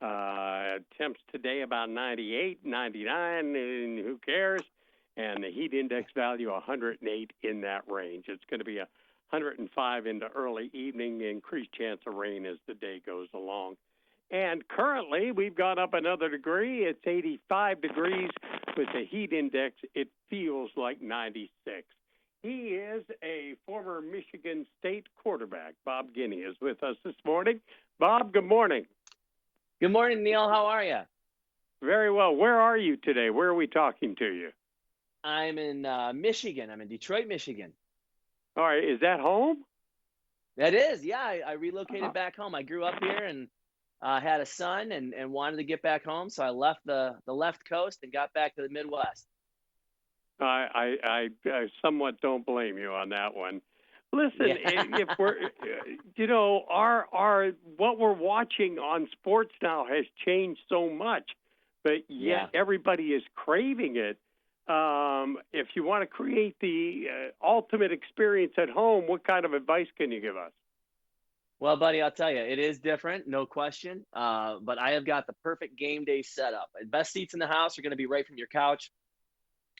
Temps today about 98, 99, and who cares? And the heat index value 108 in that range. It's going to be 105 into early evening, increased chance of rain as the day goes along. And currently, we've gone up another degree. It's 85 degrees with the heat index. It feels like 96. He is a former Michigan State quarterback. Bob Guiney is with us this morning. Bob, good morning. Good morning, Neil. How are you? Very well. Where are you today? Where are we talking to you? I'm in Michigan. I'm in Detroit, Michigan. All right. Is that home? That is, yeah. I relocated back home. I grew up here and had a son and wanted to get back home. So I left the left coast and got back to the Midwest. I somewhat don't blame you on that one. Listen, Yeah. if we're, our what we're watching on sports now has changed so much, but yet everybody is craving it. If you want to create the ultimate experience at home, what kind of advice can you give us? Well, buddy, I'll tell you, it is different, no question. But I have got the perfect game day setup. Best seats in the house are going to be right from your couch.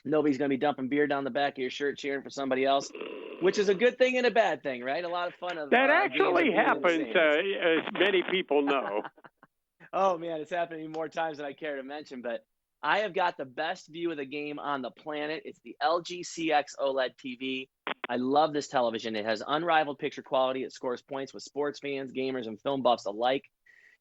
Nobody's going to be dumping beer down the back of your shirt cheering for somebody else, which is a good thing and a bad thing, right? A lot of fun of That games actually of being in the happens, stands. as many people know. Oh, man, it's happening more times than I care to mention, but I have got the best view of the game on the planet. It's the LG CX OLED TV. I love this television. It has unrivaled picture quality. It scores points with sports fans, gamers, and film buffs alike.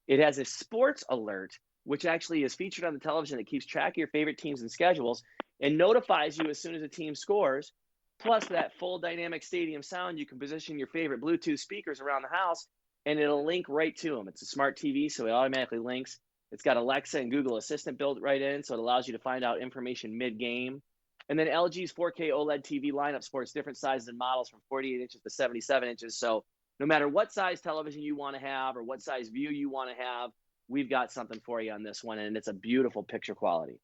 It has a sports alert, which actually is featured on the television that keeps track of your favorite teams and schedules and notifies you as soon as a team scores. Plus, that full dynamic stadium sound, you can position your favorite Bluetooth speakers around the house and it'll link right to them. It's a smart TV, so it automatically links. It's got Alexa and Google Assistant built right in, so it allows you to find out information mid-game. And then LG's 4K OLED TV lineup supports different sizes and models from 48 inches to 77 inches. So no matter what size television you want to have or what size view you want to have, we've got something for you on this one, and it's a beautiful picture quality.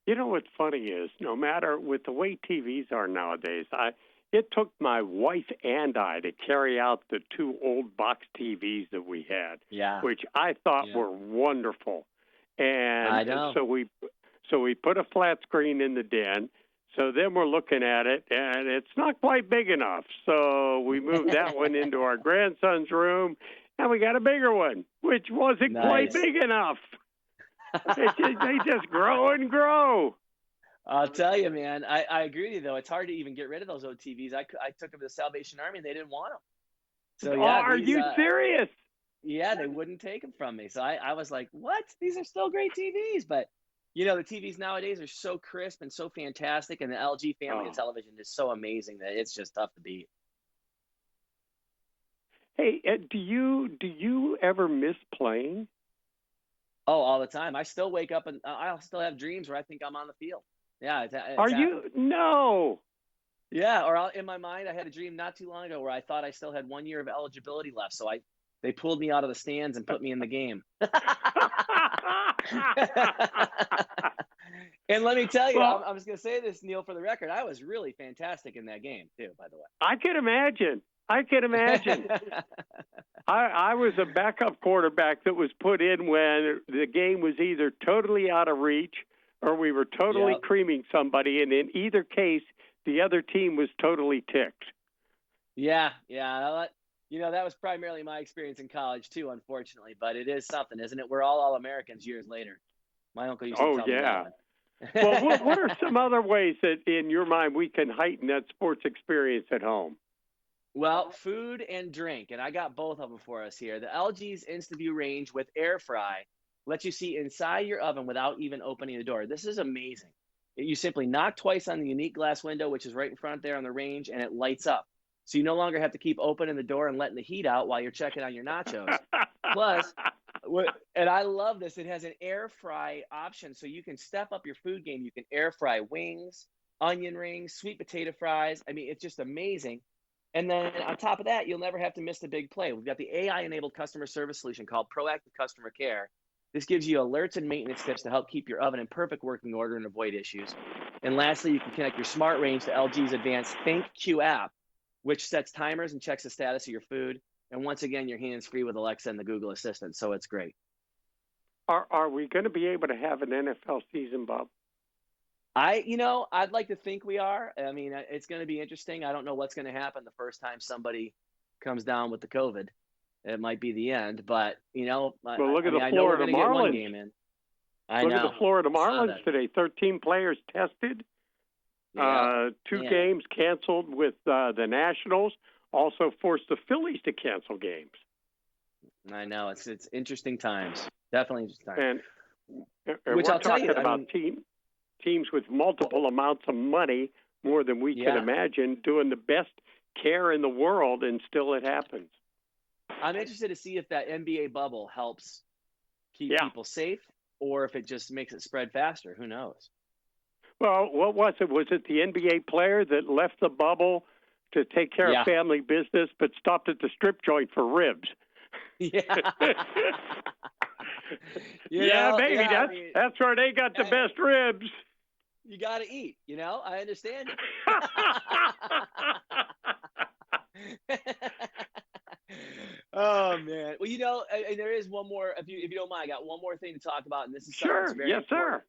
You know what's funny is, no matter with the way TVs are nowadays, it took my wife and I to carry out the two old box TVs that we had, which I thought were wonderful. And I know. so we put a flat screen in the den. So then we're looking at it, and it's not quite big enough. So we moved that one into our grandson's room, and we got a bigger one, which wasn't quite big enough. They just grow and grow. I'll tell you, man. I agree with you, though. It's hard to even get rid of those old TVs. I took them to the Salvation Army, and they didn't want them. So yeah, are you serious? Yeah, they wouldn't take them from me. So I was like, what? These are still great TVs. But, the TVs nowadays are so crisp and so fantastic, and the LG family of television is so amazing that it's just tough to beat. Hey, do you ever miss playing? Oh, all the time. I still wake up and I'll still have dreams where I think I'm on the field. Yeah, it's are happened. you? No. Yeah, or in my mind, I had a dream not too long ago where I thought I still had 1 year of eligibility left. So they pulled me out of the stands and put me in the game. And let me tell you, I'm just going to say this, Neil, for the record. I was really fantastic in that game, too, by the way. I can imagine. I was a backup quarterback that was put in when the game was either totally out of reach or we were totally creaming somebody. And in either case, the other team was totally ticked. Yeah. That was primarily my experience in college, too, unfortunately. But it is something, isn't it? We're all Americans years later. My uncle used to tell me that one. Well, what are some other ways that, in your mind, we can heighten that sports experience at home? Well, food and drink, and I got both of them for us here. The LG's InstaView range with air fry lets you see inside your oven without even opening the door. This is amazing. You simply knock twice on the unique glass window, which is right in front there on the range, and it lights up. So you no longer have to keep opening the door and letting the heat out while you're checking on your nachos. Plus, and I love this, it has an air fry option, so you can step up your food game. You can air fry wings, onion rings, sweet potato fries. I mean, it's just amazing. And then on top of that, you'll never have to miss the big play. We've got the AI-enabled customer service solution called Proactive Customer Care. This gives you alerts and maintenance tips to help keep your oven in perfect working order and avoid issues. And lastly, you can connect your smart range to LG's advanced ThinkQ app, which sets timers and checks the status of your food. And once again, your hands free with Alexa and the Google Assistant. So it's great. Are we going to be able to have an NFL season, Bob? I'd like to think we are. I mean, it's going to be interesting. I don't know what's going to happen the first time somebody comes down with the COVID. It might be the end, but Well, look at the I know we're Florida going to get one Marlins. game in. Look at the Florida I saw Marlins that. today. 13 players tested. Yeah. Two games canceled with the Nationals. Also forced the Phillies to cancel games. I know it's interesting times. Definitely interesting times. And Which we're I'll tell talking you, about teams with multiple amounts of money, more than we can imagine, doing the best care in the world, and still it happens. I'm interested to see if that NBA bubble helps keep people safe, or if it just makes it spread faster. Who knows? Well, what was it? Was it the NBA player that left the bubble to take care of family business, but stopped at the strip joint for ribs? Yeah. Maybe that's where they got the best ribs. You got to eat. I understand it. Oh man. Well, and there is one more. If you don't mind, I got one more thing to talk about, and this is something that's very important. Sir.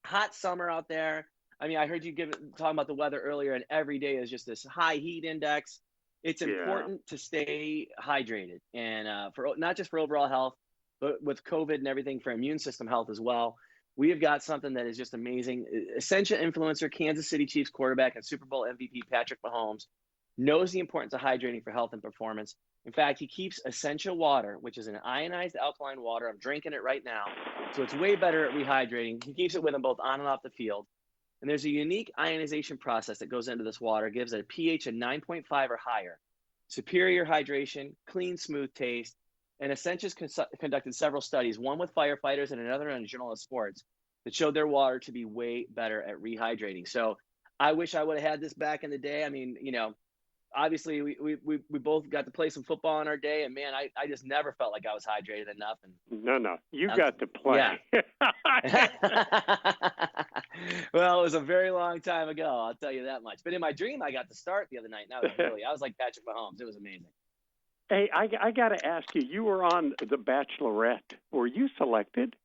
Hot summer out there. I mean, I heard you talking about the weather earlier, and every day is just this high heat index. It's important to stay hydrated, and for not just for overall health, but with COVID and everything, for immune system health as well. We have got something that is just amazing. Essential influencer, Kansas City Chiefs quarterback and Super Bowl MVP Patrick Mahomes knows the importance of hydrating for health and performance. In fact, he keeps Essential Water, which is an ionized alkaline water. I'm drinking it right now. So it's way better at rehydrating. He keeps it with him both on and off the field. And there's a unique ionization process that goes into this water, gives it a pH of 9.5 or higher. Superior hydration, clean, smooth taste. And Essentials conducted several studies, one with firefighters and another on Journal of Sports, that showed their water to be way better at rehydrating. So I wish I would have had this back in the day. I mean, obviously we both got to play some football in our day, and man, I just never felt like I was hydrated enough. And no, you got to play. Yeah. Well, it was a very long time ago, I'll tell you that much. But in my dream, I got to start the other night, and I was like Patrick Mahomes. It was amazing. Hey, I got to ask you, you were on The Bachelorette. Were you selected?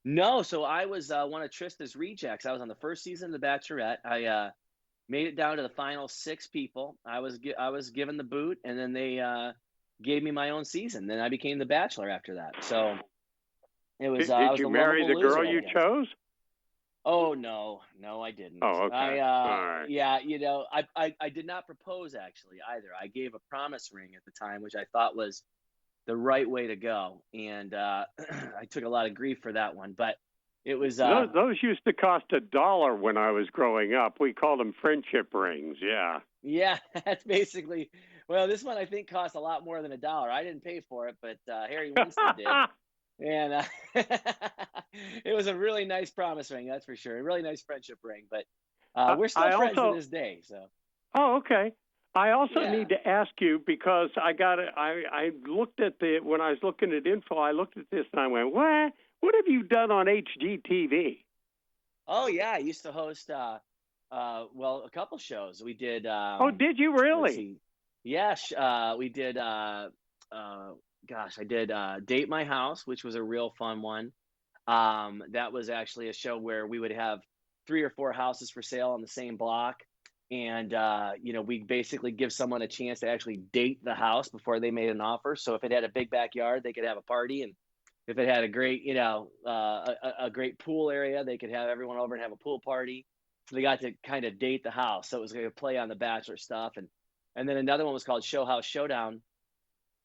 No, so I was one of Trista's rejects. I was on the first season of The Bachelorette. I made it down to the final 6 people. I was given the boot, and then they gave me my own season. Then I became the Bachelor after that. So it was. Did you marry the girl you chose? Oh no, I didn't. Oh, okay. All right. Yeah, I did not propose actually either. I gave a promise ring at the time, which I thought was the right way to go, and I took a lot of grief for that one. But it was those used to cost $1 when I was growing up. We called them friendship rings. Yeah. Yeah, that's basically. Well, this one I think cost a lot more than $1. I didn't pay for it, but Harry Winston did. And it was a really nice promise ring, that's for sure. A really nice friendship ring, but we're still friends to this day. So. Oh, okay. I also need to ask you, because I looked at when I was looking at info, I looked at this and I went, what? What have you done on HGTV? Oh yeah, I used to host a couple shows. We did. Did you really? Yes, we did. I did Date My House, which was a real fun one. That was actually a show where we would have 3 or 4 houses for sale on the same block. And, we basically give someone a chance to actually date the house before they made an offer. So if it had a big backyard, they could have a party. And if it had a great, a great pool area, they could have everyone over and have a pool party. So they got to kind of date the house. So it was going to play on the Bachelor stuff. And then another one was called Show House Showdown,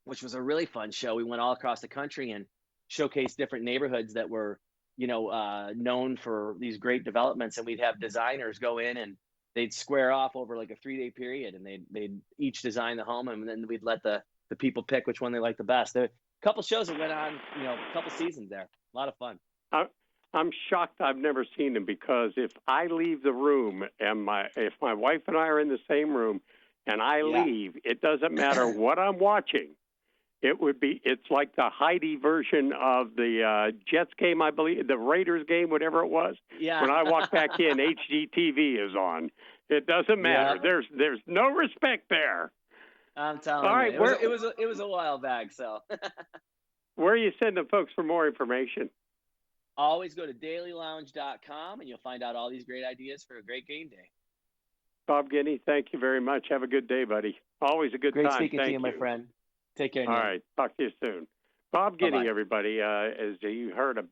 which was a really fun show. We went all across the country and showcased different neighborhoods that were, known for these great developments. And we'd have designers go in and they'd square off over like a 3-day period, and they'd each design the home, and then we'd let the people pick which one they liked the best. There were a couple shows that went on, a couple seasons there. A lot of fun. I'm shocked I've never seen them, because if I leave the room and if my wife and I are in the same room and I leave, it doesn't matter what I'm watching. It's like the Heidi version of the Jets game, I believe, the Raiders game, whatever it was. Yeah. When I walk back in, HGTV is on. It doesn't matter. Yeah. There's no respect there. I'm telling you. It was a while back, so. Where are you sending folks for more information? Always go to dailylounge.com and you'll find out all these great ideas for a great game day. Bob Guiney, thank you very much. Have a good day, buddy. Always a good Great time. speaking to Thank you, my friend. Take care, All Neil. right. Talk to you soon. Bob Guiney, Bye-bye. everybody. As you heard, a